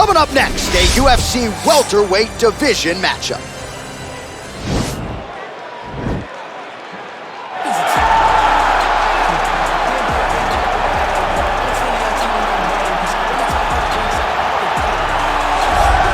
Coming up next, a UFC welterweight division matchup.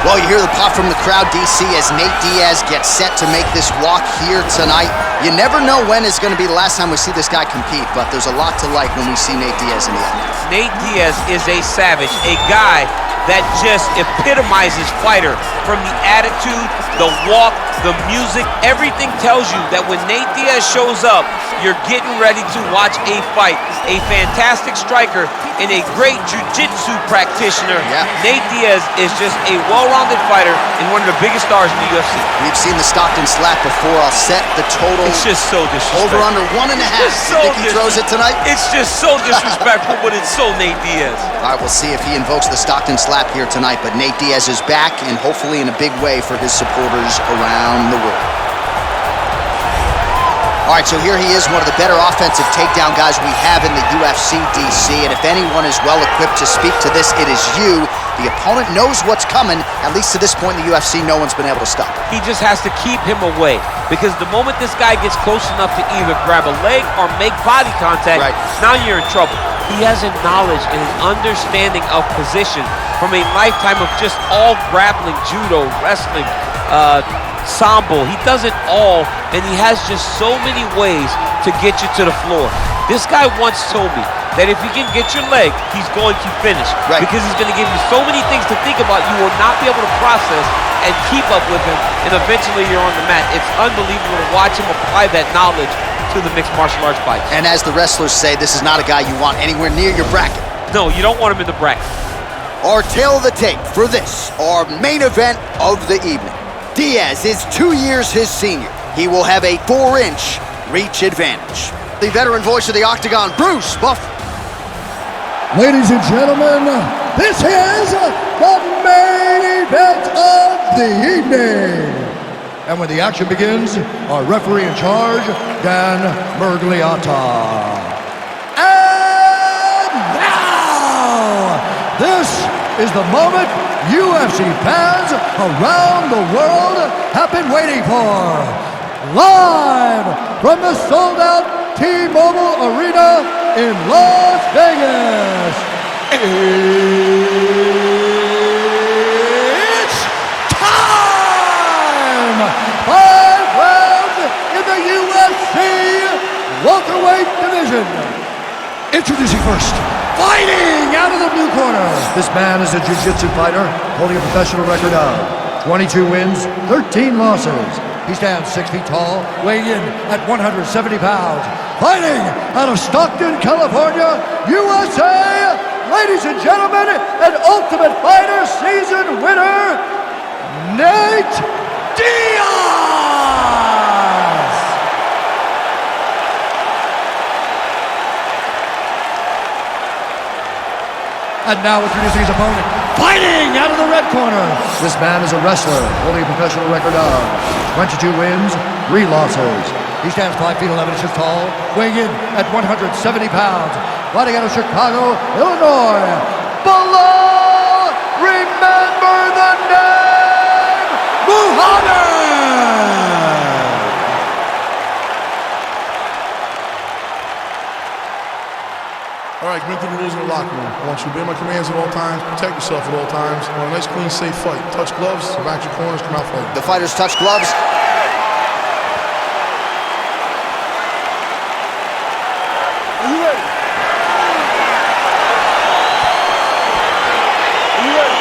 Well, you hear the pop from the crowd, DC, as Nate Diaz gets set to make this walk here tonight. You never know when is going to be the last time we see this guy compete, but there's a lot to like when we see Nate Diaz in the end. Nate Diaz is a savage, a guy that just epitomizes fighter. From the attitude, the walk, the music, everything tells you that when Nate Diaz shows up, you're getting ready to watch a fight. A fantastic striker and a great jiu-jitsu practitioner. Yeah. Nate Diaz is just a well-rounded fighter and one of the biggest stars in the UFC. We've seen the Stockton slap before. I'll set the total. It's just so disrespectful. Over under 1.5. So you think he throws it tonight? It's just so disrespectful, but it's so Nate Diaz. All right, we'll see if he invokes the Stockton slap here tonight, but Nate Diaz is back, and hopefully in a big way for his supporters around the world. All right, so here he is, one of the better offensive takedown guys we have in the UFC, DC, and if anyone is well-equipped to speak to this, it is you. The opponent knows what's coming. At least to this point in the UFC, no one's been able to stop him. He just has to keep him away, because the moment this guy gets close enough to either grab a leg or make body contact, now you're in trouble. He has a knowledge and an understanding of position from a lifetime of just all grappling, judo, wrestling, sambo. He does it all, and he has just so many ways to get you to the floor. This guy once told me that if he can get your leg, he's going to finish. Because he's going to give you so many things to think about, you will not be able to process and keep up with him, and eventually you're on the mat. It's unbelievable to watch him apply that knowledge to the mixed martial arts fight. And as the wrestlers say, this is not a guy you want anywhere near your bracket. No, you don't want him in the bracket. Our tail of the tape for this, our main event of the evening. Diaz is 2 years his senior. He will have a 4-inch reach advantage. The veteran voice of the Octagon, Bruce Buff. Ladies and gentlemen, this is the main event of the evening. And when the action begins, our referee in charge, Dan Mergliata. And now, this is the moment UFC fans around the world have been waiting for. Live from the sold-out T-Mobile Arena in Las Vegas. It's time! 5 rounds in the UFC welterweight division. Introducing first, fighting out of the blue corner. This man is a jiu-jitsu fighter holding a professional record of 22 wins, 13 losses. He stands 6 feet tall, weighing in at 170 pounds. Fighting out of Stockton, California, USA, ladies and gentlemen, an Ultimate Fighter season winner, Nate Diaz! And now introducing his opponent, fighting out of the red corner. This man is a wrestler, holding a professional record of 22 wins, 3 losses. He stands 5 feet 11 inches tall, weighing in at 170 pounds. Fighting out of Chicago, Illinois, Belal, remember the name, Muhammad! All right, commit to the rules in the locker room. I want you to obey my commands at all times, protect yourself at all times. I want a nice, clean, safe fight. Touch gloves, back your corners, come out fighting. The fighters touch gloves. Are you ready? Are you ready?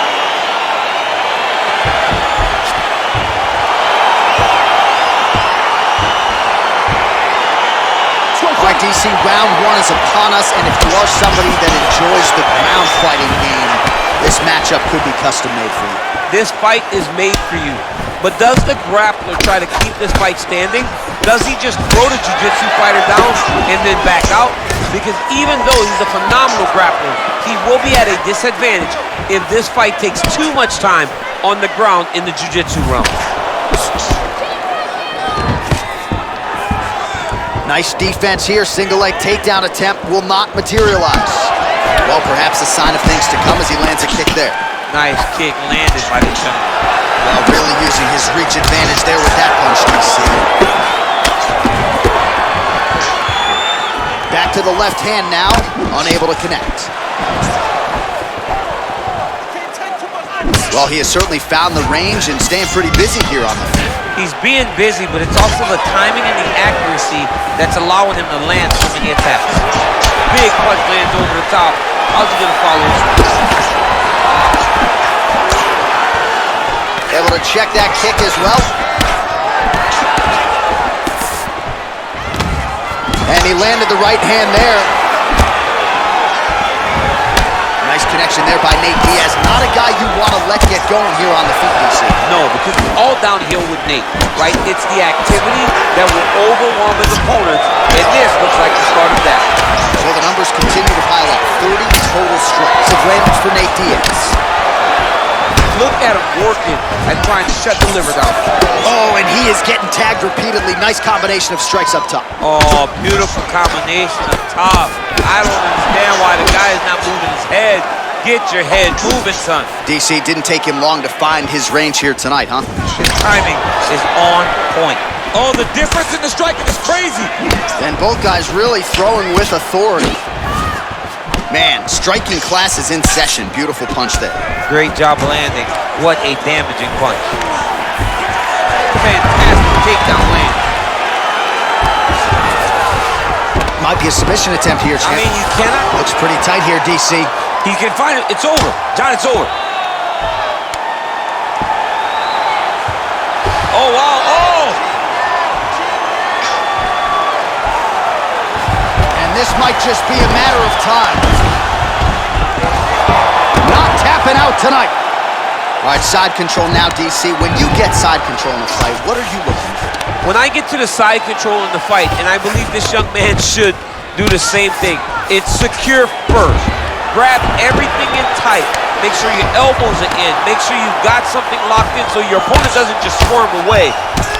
All right, DC, round 1 is upon us, and if you are somebody that enjoys the ground fighting game, this matchup could be custom made for you. This fight is made for you. But does the grappler try to keep this fight standing? Does he just throw the jiu-jitsu fighter down and then back out? Because even though he's a phenomenal grappler, he will be at a disadvantage if this fight takes too much time on the ground in the jiu-jitsu realm. Nice defense here. Single leg takedown attempt will not materialize. Well, perhaps a sign of things to come as he lands a kick there. Nice kick landed by the gentleman. Well, really using his reach advantage there with that punch, DC. Back to the left hand now, unable to connect. Well, he has certainly found the range and staying pretty busy here on the feet. He's being busy, but it's also the timing and the accuracy that's allowing him to land so many attacks. Big punch lands over the top. How's he gonna follow? Able to check that kick as well. And he landed the right hand there. Nice connection there by Nate Diaz. Not a guy you want to let get going here on the feet, DC. No, because it's all downhill with Nate, right? It's the activity that will overwhelm his opponents, and this looks like the start of that. So the numbers continue to pile up. 30 total strikes of landings for Nate Diaz. Look at him working and trying to shut the liver down. Oh, and he is getting tagged repeatedly. Nice combination of strikes up top. Oh, beautiful combination up top. I don't understand why the guy is not moving his head. Get your head moving, son. DC, didn't take him long to find his range here tonight, huh? His timing is on point. Oh, the difference in the striking is crazy. And both guys really throwing with authority. Man, striking class is in session. Beautiful punch there. Great job landing. What a damaging punch. Fantastic takedown land. Might be a submission attempt here, champ. I mean, you cannot. Looks pretty tight here, DC. He can find it. It's over. John, it's over. Oh, wow. Oh! And this might just be a matter of time. Not tapping out tonight. All right, side control now, DC. When you get side control in a fight, what are you looking for? When I get to the side control in the fight, and I believe this young man should do the same thing, it's secure first. Grab everything in tight. Make sure your elbows are in. Make sure you've got something locked in so your opponent doesn't just squirm away.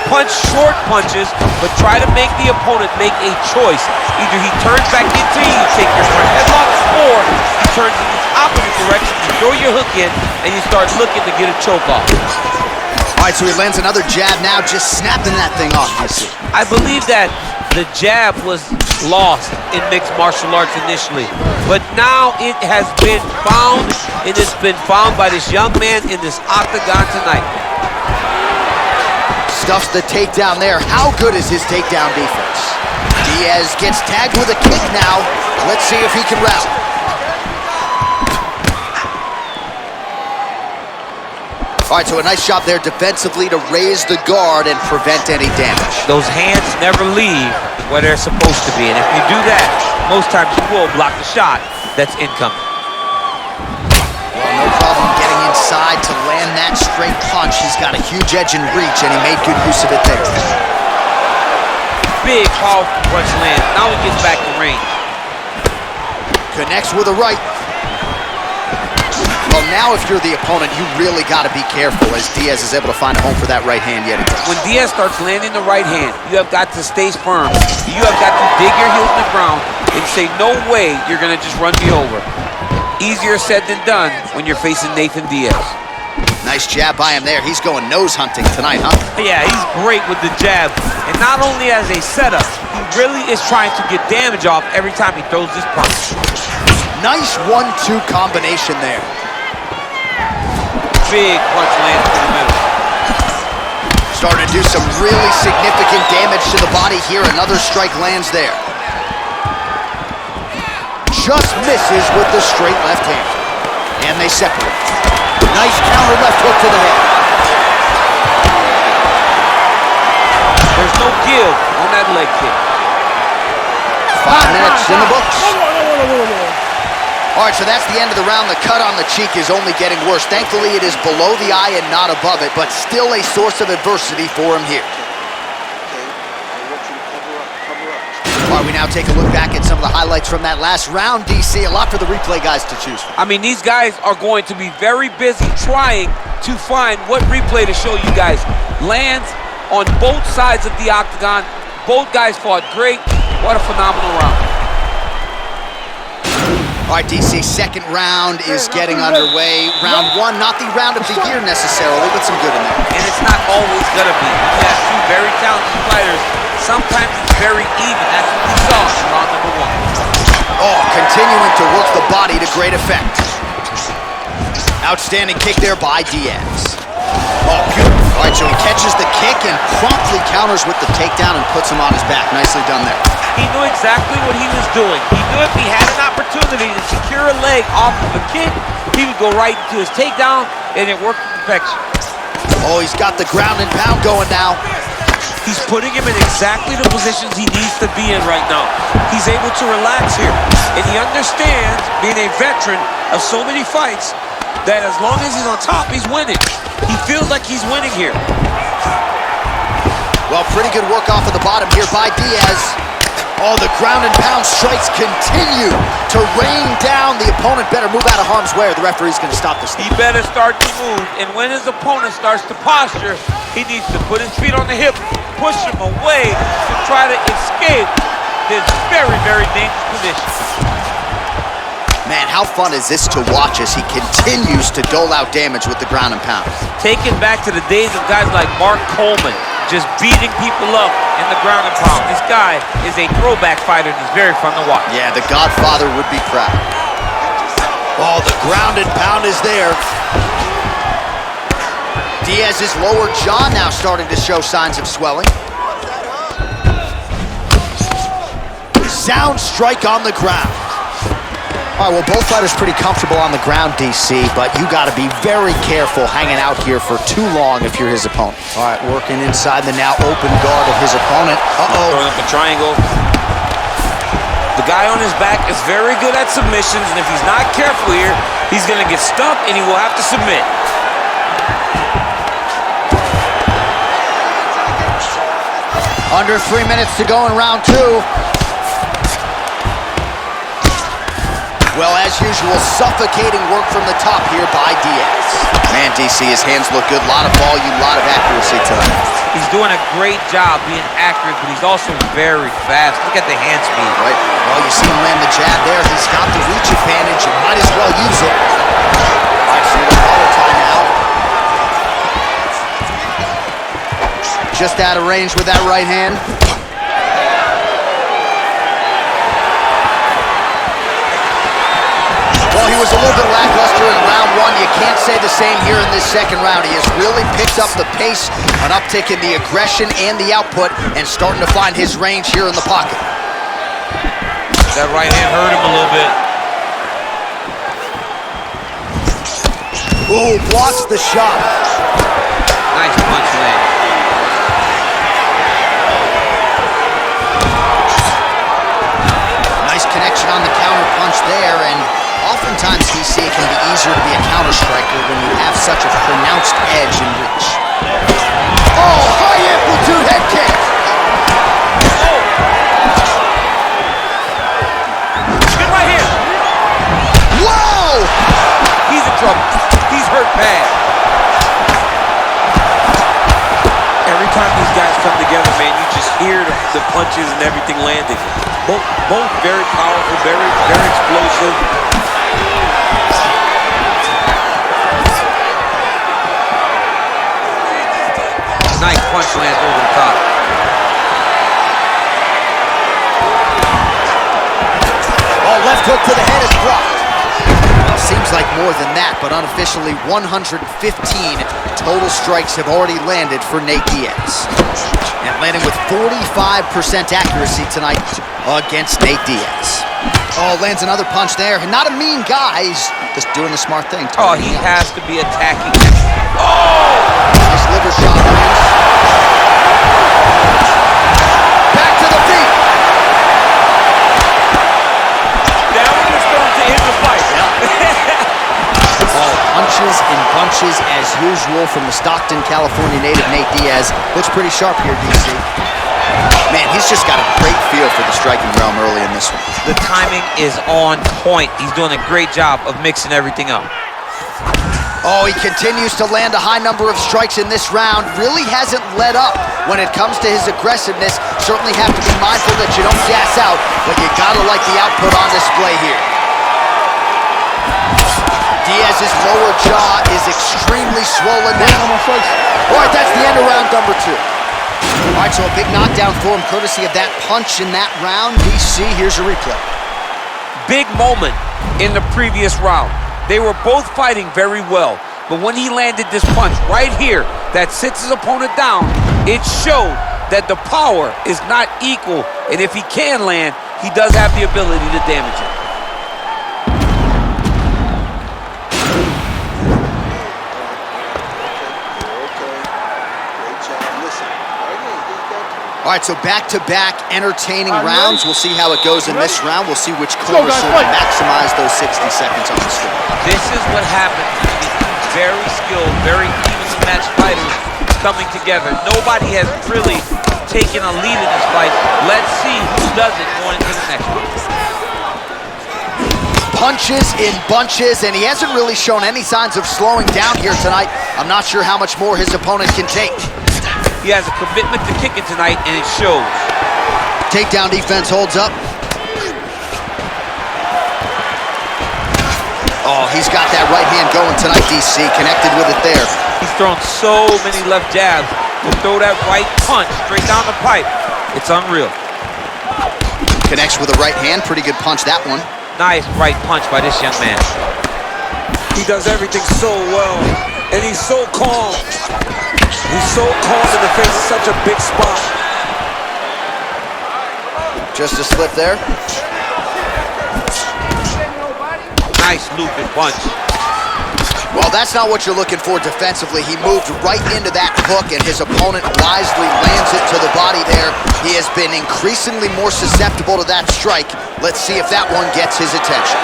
Punch short punches, but try to make the opponent make a choice. Either he turns back into you, you take your front headlock, or he turns in the opposite direction, you throw your hook in, and you start looking to get a choke off. All right, so he lands another jab now, just snapping that thing off, you see. I believe that the jab was lost in mixed martial arts initially, but now it has been found, and it's been found by this young man in this octagon tonight. Stuffs the takedown there. How good is his takedown defense? Diaz gets tagged with a kick now. Let's see if he can rally. All right, so a nice job there defensively to raise the guard and prevent any damage. Those hands never leave where they're supposed to be, and if you do that, most times you will block the shot that's incoming. Well, no problem getting inside to land that straight punch. He's got a huge edge and reach, and he made good use of it there. Big, powerful punch land. Now he gets back in range. Connects with a right. Well, now if you're the opponent, you really got to be careful as Diaz is able to find a home for that right hand yet again. When Diaz starts landing the right hand, you have got to stay firm. You have got to dig your heels in the ground and say, no way you're going to just run me over. Easier said than done when you're facing Nathan Diaz. Nice jab by him there. He's going nose hunting tonight, huh? Yeah, he's great with the jab. And not only as a setup, he really is trying to get damage off every time he throws this punch. Nice 1-2 combination there. Big punch lands in the middle. Starting to do some really significant damage to the body here. Another strike lands there. Just misses with the straight left hand. And they separate. Nice counter left hook to the head. There's no give on that leg kick. 5 minutes in the books. All right, so that's the end of the round. The cut on the cheek is only getting worse. Thankfully, it is below the eye and not above it, but still a source of adversity for him here. All right, we now take a look back at some of the highlights from that last round, DC. A lot for the replay guys to choose from. I mean, these guys are going to be very busy trying to find what replay to show you guys. Lands on both sides of the octagon. Both guys fought great. What a phenomenal round. All right, DC, second round is getting underway. Round one, not the round of the year necessarily, but some good in there. And it's not always gonna be. You have two very talented fighters. Sometimes it's very even. That's what we saw in round number one. Oh, continuing to work the body to great effect. Outstanding kick there by Diaz. Oh, good. All right, so he catches the kick and promptly counters with the takedown and puts him on his back. Nicely done there. He knew exactly what he was doing. He knew if he had an opportunity to secure a leg off of a kick, he would go right into his takedown, and it worked to perfection. Oh, he's got the ground and pound going now. He's putting him in exactly the positions he needs to be in right now. He's able to relax here, and he understands, being a veteran of so many fights, that as long as he's on top, he's winning. He feels like he's winning here. Well, pretty good work off of the bottom here by Diaz. Oh, the ground and pound strikes continue to rain down. The opponent better move out of harm's way or the referee's going to stop this thing. He better start to move, and when his opponent starts to posture, he needs to put his feet on the hip, push him away to try to escape this very, very dangerous position. Man, how fun is this to watch as he continues to dole out damage with the ground and pound? Taken back to the days of guys like Mark Coleman, just beating people up in the ground and pound. This guy is a throwback fighter, and he's very fun to watch. Yeah, the Godfather would be proud. Oh, the ground and pound is there. Diaz's lower jaw now starting to show signs of swelling. Sound strike on the ground. All right, well, both fighters pretty comfortable on the ground, DC, but you got to be very careful hanging out here for too long if you're his opponent. All right, working inside the now open guard of his opponent. Uh-oh. Throwing up a triangle. The guy on his back is very good at submissions, and if he's not careful here, he's going to get stuck, and he will have to submit. Under 3 minutes to go in round two. Well, as usual, suffocating work from the top here by Diaz. Man, DC, his hands look good. A lot of volume, a lot of accuracy tonight. He's doing a great job being accurate, but he's also very fast. Look at the hand speed. Right. Well, you see him land the jab there. He's got the reach advantage. You might as well use it. All right, so the auto time now. Just out of range with that right hand. Well, he was a little bit lackluster in round one. You can't say the same here in this second round. He has really picked up the pace, an uptick in the aggression and the output, and starting to find his range here in the pocket. That right hand hurt him a little bit. Ooh, blocks the shot. Nice punch land. Nice connection on the counter punch there, and oftentimes, DC, it can be easier to be a counter-striker when you have such a pronounced edge and reach. Oh, high-amplitude head kick! Good right here. Whoa! He's in trouble. He's hurt bad. Every time these guys come together, man, you just hear the punches and everything landing. Both very powerful, very, very explosive. Nice punch lands over the top. Oh, left hook to the head is blocked. Well, seems like more than that, but unofficially 115 total strikes have already landed for Nate Diaz. And landing with 45% accuracy tonight against Nate Diaz. Oh, lands another punch there. Not a mean guy, he's just doing the smart thing. Oh, he has to be attacking. Oh! Nice liver shot. Back to the feet. Down in the stone to end the fight. Oh, punches in bunches as usual from the Stockton, California native Nate Diaz. Looks pretty sharp here, DC. Man, he's just got a great feel for the striking realm early in this one. The timing is on point. He's doing a great job of mixing everything up. Oh, he continues to land a high number of strikes in this round. Really hasn't let up when it comes to his aggressiveness. Certainly have to be mindful that you don't gas out, but you gotta like the output on display here. Diaz's lower jaw is extremely swollen now. All right, that's the end of round number 2. All right, so a big knockdown for him, courtesy of that punch in that round. DC, here's a replay. Big moment in the previous round. They were both fighting very well, but when he landed this punch right here that sits his opponent down, it showed that the power is not equal, and if he can land, he does have the ability to damage it. All right, so back-to-back entertaining rounds. We'll see how it goes in this round. We'll see which corner sort of maximize those 60 seconds on the screen. This is what happens when you get two very skilled, very evenly matched fighters coming together. Nobody has really taken a lead in this fight. Let's see who does it going into the next one. Punches in bunches, and he hasn't really shown any signs of slowing down here tonight. I'm not sure how much more his opponent can take. He has a commitment to kicking tonight, and it shows. Takedown defense holds up. Oh, he's got that right hand going tonight, DC. Connected with it there. He's thrown so many left jabs. He'll throw that right punch straight down the pipe. It's unreal. Connects with a right hand. Pretty good punch, that one. Nice right punch by this young man. He does everything so well, and he's so calm. He's so calm in the face of such a big spot. Just a slip there. Nice looping punch. Well, that's not what you're looking for defensively. He moved right into that hook, and his opponent wisely lands it to the body there. He has been increasingly more susceptible to that strike. Let's see if that one gets his attention.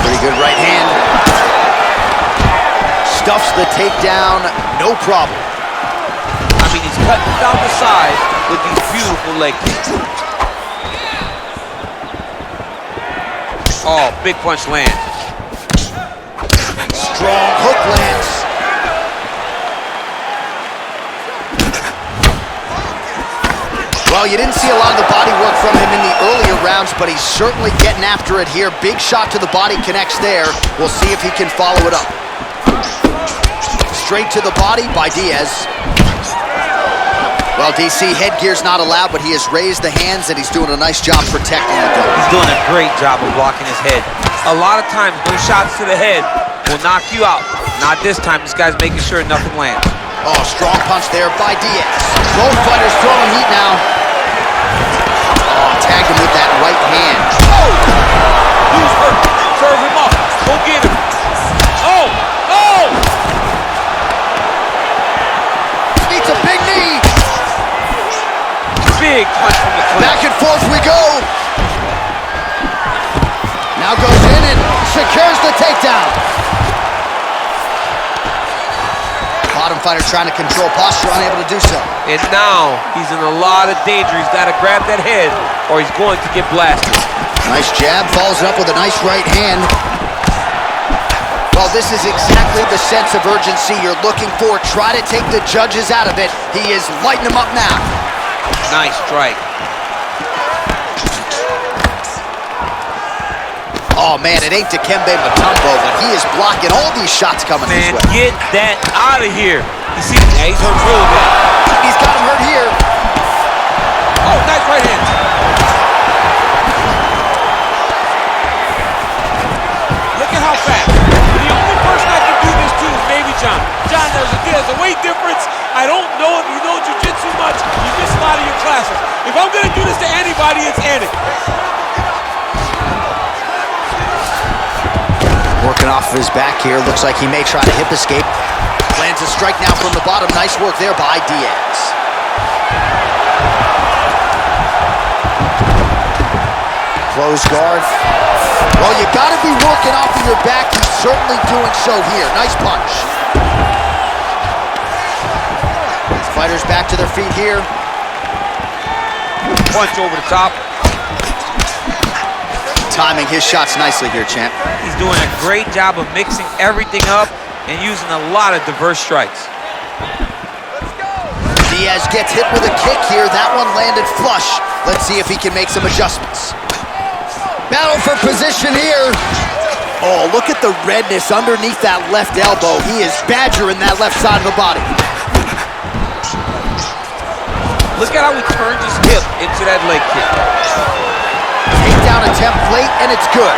Pretty good right hand. Stuffs the takedown, no problem. I mean, he's cutting down the side with these beautiful leg kicks. Oh, big punch lands. Strong hook lands. Well, you didn't see a lot of the body work from him in the earlier rounds, but he's certainly getting after it here. Big shot to the body connects there. We'll see if he can follow it up. Straight to the body by Diaz. Well, DC, headgear's not allowed, but he has raised the hands, and he's doing a nice job protecting the dome. He's doing a great job of blocking his head. A lot of times, those shots to the head will knock you out. Not this time. This guy's making sure nothing lands. Oh, strong punch there by Diaz. Both fighters throwing heat now. Oh, tagged him with that right hand. Oh! Who's hurt? Serve him up. Go get him. Oh! Oh! It's a big knee. Big punch from the clinch. Back and forth we go. Now goes in and secures the takedown. Bottom fighter trying to control posture, unable to do so. And now he's in a lot of danger. He's got to grab that head or he's going to get blasted. Nice jab, follows it up with a nice right hand. Well, this is exactly the sense of urgency you're looking for. Try to take the judges out of it. He is lighting them up now. Nice strike. Oh, man, it ain't Dikembe Mutombo, but he is blocking all these shots coming his way. Get that out of here. You see, yeah, he's hurt really bad. He's got him hurt here. Oh, nice right hand. Look at how fast. The only person I can do this to is maybe John. John, there's a weight difference. I don't know if you know jiu-jitsu much. You miss a lot of your classes. If I'm going to do this to anybody, it's Andy. Working off of his back here. Looks like he may try to hip escape. Lands a strike now from the bottom. Nice work there by Diaz. Close guard. Well, you got to be working off of your back. He's certainly doing so here. Nice punch. Fighters back to their feet here. Punch over the top. Timing his shots nicely here, champ. He's doing a great job of mixing everything up and using a lot of diverse strikes. Diaz gets hit with a kick here. That one landed flush. Let's see if he can make some adjustments. Battle for position here. Oh, look at the redness underneath that left elbow. He is badgering that left side of the body. Look at how he turns his hip into that leg kick. Takedown attempt late, and it's good.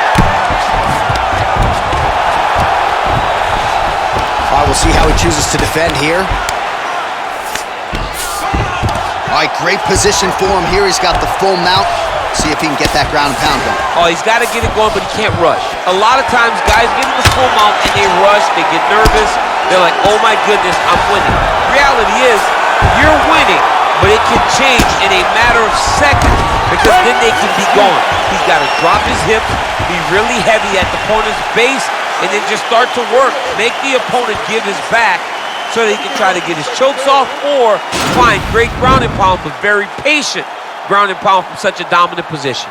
All right, we'll see how he chooses to defend here. All right, great position for him here. He's got the full mount. See if he can get that ground and pound going. Oh, he's got to get it going, but he can't rush. A lot of times, guys get in the full mount and they rush, they get nervous. They're like, oh my goodness, I'm winning. Reality is, you're winning, but it can change in a matter of seconds because then they can be gone. He's got to drop his hips, be really heavy at the opponent's base, and then just start to work. Make the opponent give his back so that he can try to get his chokes off or find great ground and pound, but very patient ground and pound from such a dominant position.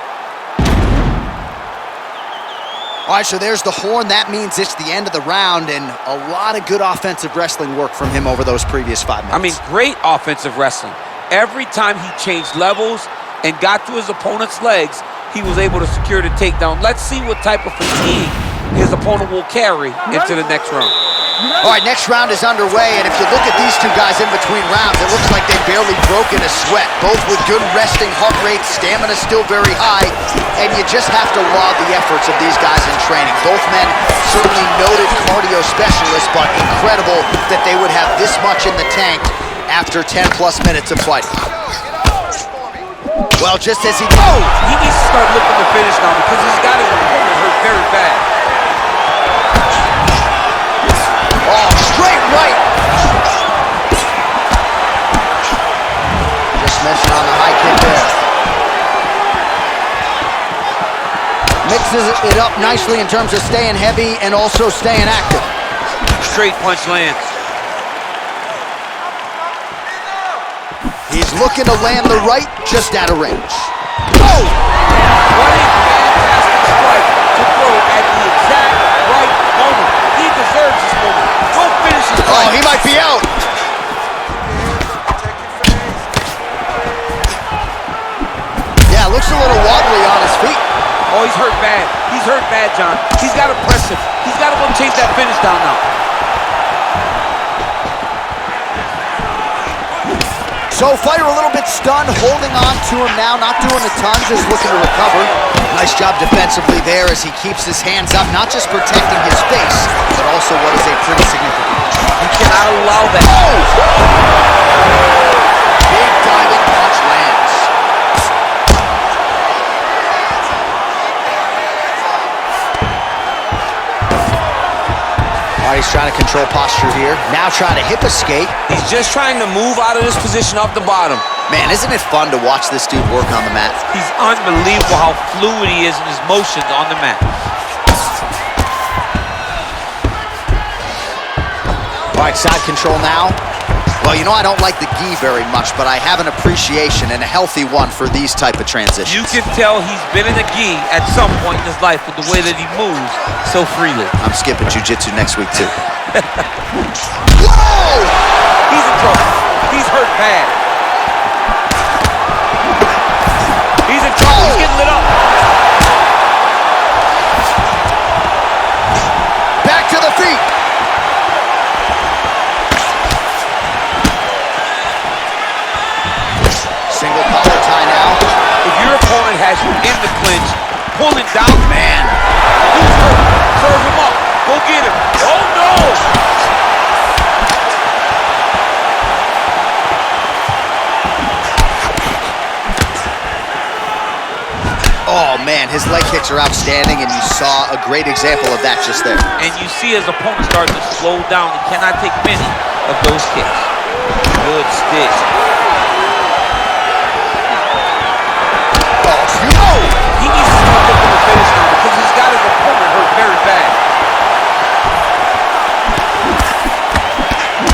All right, so there's the horn. That means it's the end of the round, and a lot of good offensive wrestling work from him over those previous 5 minutes. I mean, great offensive wrestling. Every time he changed levels and got to his opponent's legs, he was able to secure the takedown. Let's see what type of fatigue his opponent will carry into the next round. All right, next round is underway, and if you look at these two guys in between rounds, it looks like they barely broke in a sweat. Both with good resting heart rates, stamina still very high, and you just have to laud the efforts of these guys in training. Both men certainly noted cardio specialists, but incredible that they would have this much in the tank after 10-plus minutes of fighting. Well, just as he... Oh! He needs to start looking to finish now because he's got his opponent hurt very bad. Oh, straight right. Just missing on the high kick there. Mixes it up nicely in terms of staying heavy and also staying active. Straight punch lands. He's looking to land the right just out of range. Oh! What a fantastic strike to throw at the exact right moment. He deserves this moment. Go finish his fight. Oh, he might be out. Yeah, looks a little wobbly on his feet. Oh, he's hurt bad. He's hurt bad, John. He's got to press him. He's got to go chase that finish down now. So fighter a little bit stunned, holding on to him now, not doing a ton, just looking to recover. Nice job defensively there as he keeps his hands up, not just protecting his face, but also what is a pretty significant. You cannot allow that. Oh! Big diving punch lands. All right, he's trying to control posture here. Now trying to hip escape. He's just trying to move out of this position off the bottom. Man, isn't it fun to watch this dude work on the mat? He's unbelievable how fluid he is in his motions on the mat. All right, side control now. Well, you know, I don't like the gi very much, but I have an appreciation and a healthy one for these type of transitions. You can tell he's been in a gi at some point in his life with the way that he moves so freely. I'm skipping jiu-jitsu next week, too. Whoa! He's in trouble. He's hurt bad. He's in trouble. He's getting lit up. Back to the feet. Single collar tie now. If your opponent has you in the clinch, pull it down, man. Who's hurt? Serve him up. Go get him. Oh, no! Oh, man, his leg kicks are outstanding, and you saw a great example of that just there. And you see his opponent start to slow down. He cannot take many of those kicks. Good stick. Oh! He needs to start looking to finish now because he's got his opponent hurt very bad.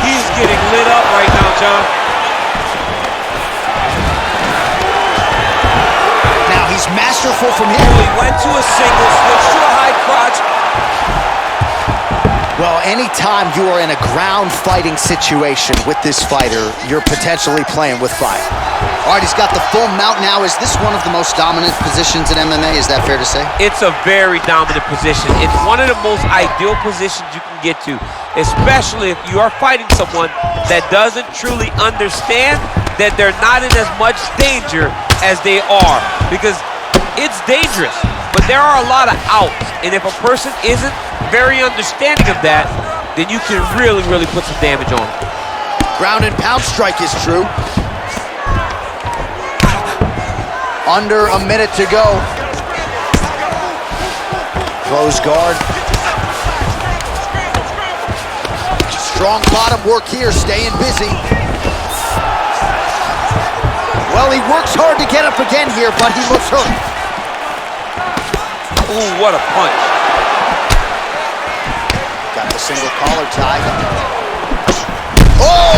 He's getting lit up right now, John. Now he's masterful from here. He went to a single, switched to a high crotch. Well, anytime you are in a ground fighting situation with this fighter, you're potentially playing with fire. All right, he's got the full mount now. Is this one of the most dominant positions in MMA? Is that fair to say? It's a very dominant position. It's one of the most ideal positions you can get to, especially if you are fighting someone that doesn't truly understand that they're not in as much danger as they are. Because it's dangerous, but there are a lot of outs. And if a person isn't very understanding of that, then you can really, really put some damage on them. Ground and pound strike is true. Under a minute to go. Close guard. Strong bottom work here, staying busy. Well, he works hard to get up again here, but he looks hurt. Ooh, what a punch. Got the single collar tie. Oh!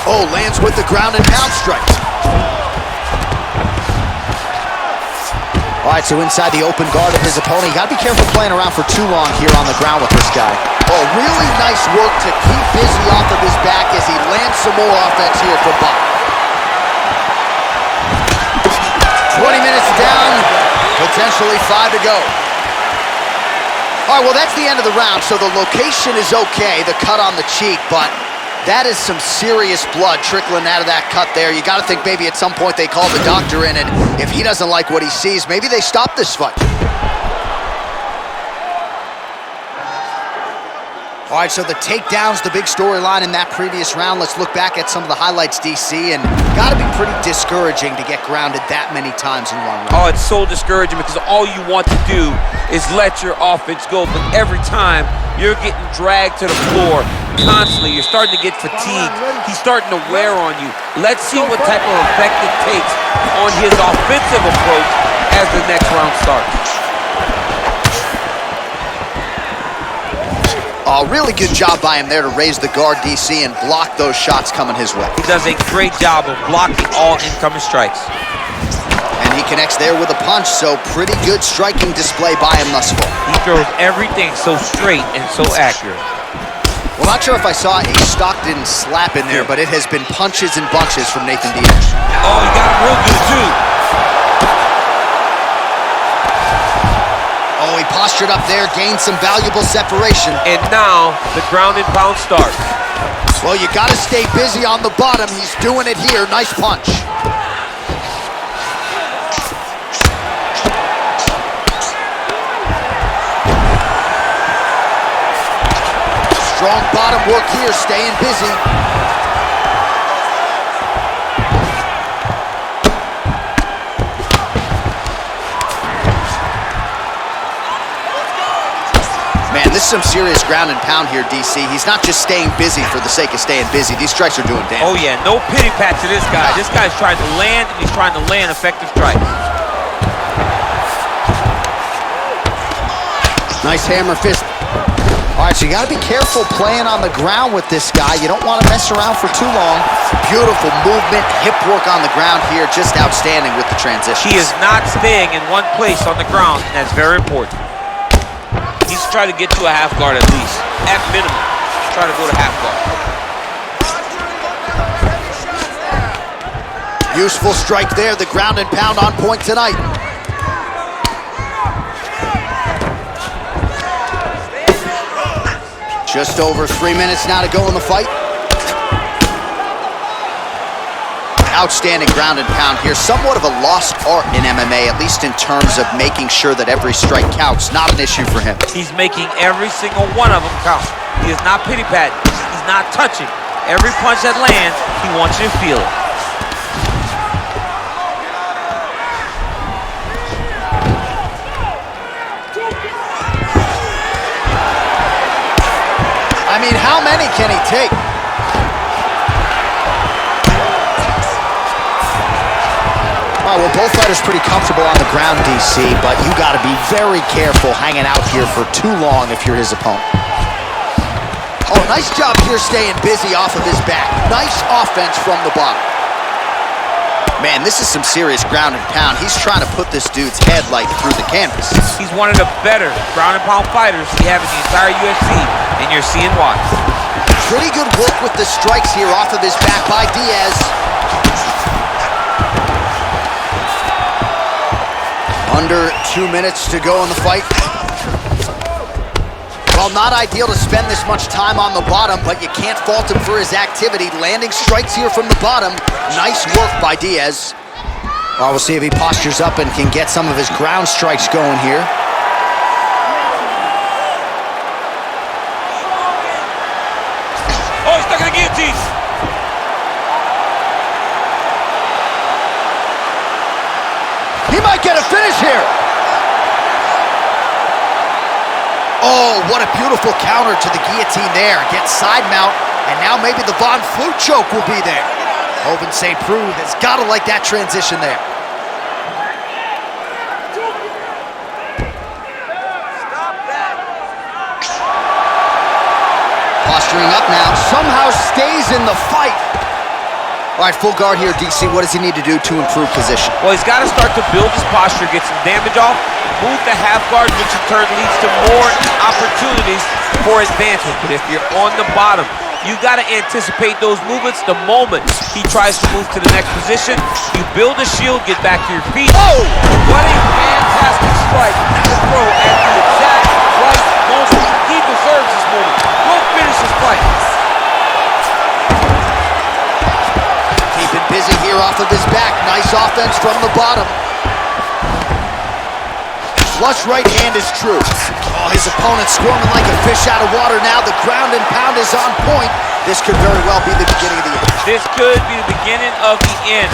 Oh, lands with the ground and pound strike. All right, so inside the open guard of his opponent. You gotta be careful playing around for too long here on the ground with this guy. Oh, really nice work to keep busy off of his back as he lands some more offense here from Bob. 20 minutes down, potentially 5 to go. All right, well, that's the end of the round, so the location is okay, the cut on the cheek, but that is some serious blood trickling out of that cut there. You got to think maybe at some point they call the doctor in, and if he doesn't like what he sees, maybe they stop this fight. All right, so the takedown's the big storyline in that previous round. Let's look back at some of the highlights, DC, and got to be pretty discouraging to get grounded that many times in one round. Oh, it's so discouraging because all you want to do is let your offense go, but every time you're getting dragged to the floor constantly. You're starting to get fatigued. He's starting to wear on you. Let's see what type of effect it takes on his offensive approach as the next round starts. Oh, really good job by him there to raise the guard, DC, and block those shots coming his way. He does a great job of blocking all incoming strikes. And he connects there with a punch, so pretty good striking display by him thus far. He throws everything so straight and so accurate. Well, not sure if I saw a Stockton slap in there, but it has been punches and bunches from Nathan Diaz. Oh, he got him real good, too. Oh, he postured up there, gained some valuable separation. And now, the ground and pound starts. Well, you got to stay busy on the bottom. He's doing it here. Nice punch. Strong bottom work here, staying busy. Man, this is some serious ground and pound here, DC. He's not just staying busy for the sake of staying busy. These strikes are doing damage. Oh, yeah, no pity pat to this guy. This guy's trying to land, and he's trying to land effective strikes. Nice hammer fist. All right, so you got to be careful playing on the ground with this guy. You don't want to mess around for too long. Beautiful movement, hip work on the ground here. Just outstanding with the transition. He is not staying in one place on the ground, and that's very important. He's trying to get to a half guard at least. At minimum, try to go to half guard. Useful strike there. The ground and pound on point tonight. Just over 3 minutes now to go in the fight. Outstanding ground and pound here. Somewhat of a lost art in MMA, at least in terms of making sure that every strike counts. Not an issue for him. He's making every single one of them count. He is not pity-patting. He's not touching. Every punch that lands, he wants you to feel it. I mean, how many can he take? All right, well, both fighters pretty comfortable on the ground, DC, but you got to be very careful hanging out here for too long if you're his opponent. Oh, nice job here staying busy off of his back. Nice offense from the bottom. Man, this is some serious ground and pound. He's trying to put this dude's head like through the canvas. He's one of the better ground and pound fighters we have in the entire UFC, and you're seeing why. Pretty good work with the strikes here off of his back by Diaz. Under 2 minutes to go in the fight. Well, not ideal to spend this much time on the bottom, but you can't fault him for his activity. Landing strikes here from the bottom. Nice work by Diaz. Well, we'll see if he postures up and can get some of his ground strikes going here. Oh, he's stuck in the guillotine. He might get a finish here. Oh, what a beautiful counter to the guillotine there. Gets side mount, and now maybe the Von Flute choke will be there. Hovind St. Preux has got to like that transition there. Posturing up now, somehow stays in the fight. All right, full guard here, DC. What does he need to do to improve position? Well, he's got to start to build his posture, get some damage off, move the half guard, which in turn leads to more opportunities for advancement. But if you're on the bottom, you got to anticipate those movements the moment he tries to move to the next position. You build a shield, get back to your feet. Oh! What a fantastic strike to throw at the exact right moment. He deserves this moment. Go finish his fight. Keeping busy here off of his back. Nice offense from the bottom. Flush right hand is true. Oh, his opponent squirming like a fish out of water now. The ground and pound is on point. This could very well be the beginning of the end. This could be the beginning of the end.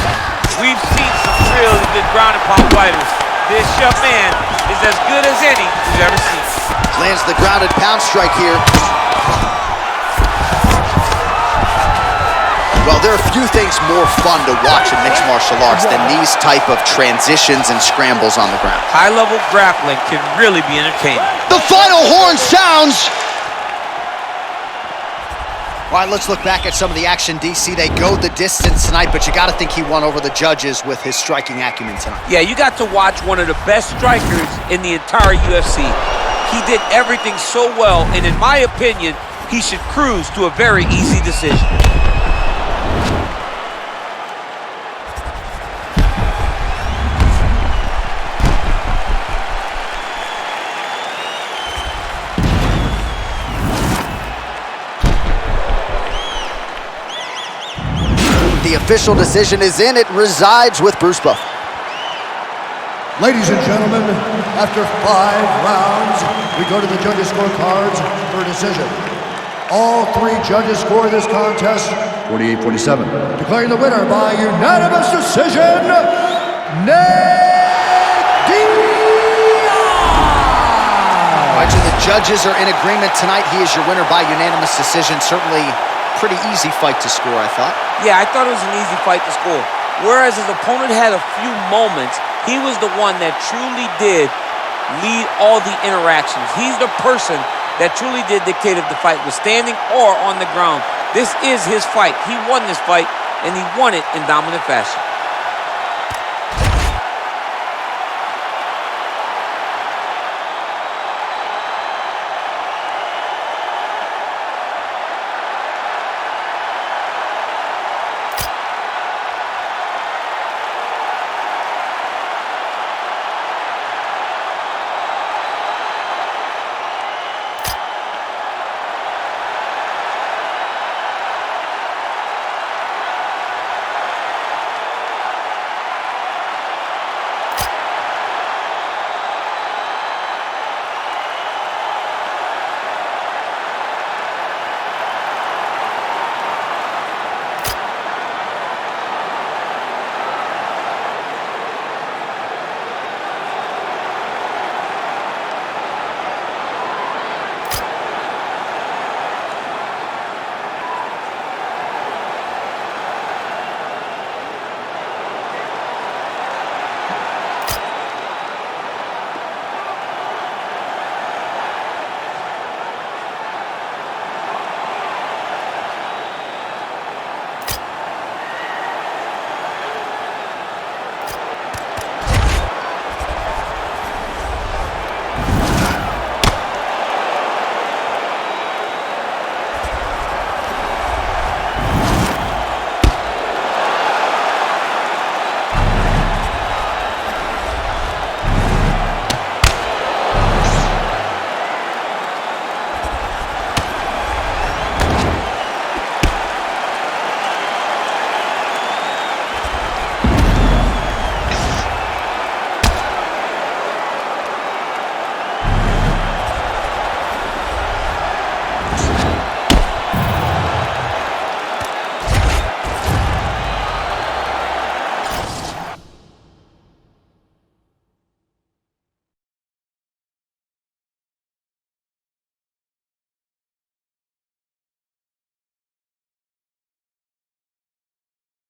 We've seen some really good ground and pound fighters. This young man is as good as any we've ever seen. Lands the ground and pound strike here. Well, there are few things more fun to watch in mixed martial arts than these type of transitions and scrambles on the ground. High-level grappling can really be entertaining. The final horn sounds! All right, let's look back at some of the action, DC. They go the distance tonight, but you got to think he won over the judges with his striking acumen tonight. Yeah, you got to watch one of the best strikers in the entire UFC. He did everything so well, and in my opinion, he should cruise to a very easy decision. The official decision is in. It resides with Bruce Buffer. Ladies and gentlemen, after 5 rounds, we go to the judges' scorecards for a decision. All 3 judges score this contest 48-47. Declaring the winner by unanimous decision, Diaz! All right, so the judges are in agreement tonight. He is your winner by unanimous decision. Certainly pretty easy fight to score, I thought. Yeah, I thought it was an easy fight to score. Whereas his opponent had a few moments, he was the one that truly did lead all the interactions. He's the person that truly did dictate if the fight was standing or on the ground. This is his fight. He won this fight, and he won it in dominant fashion.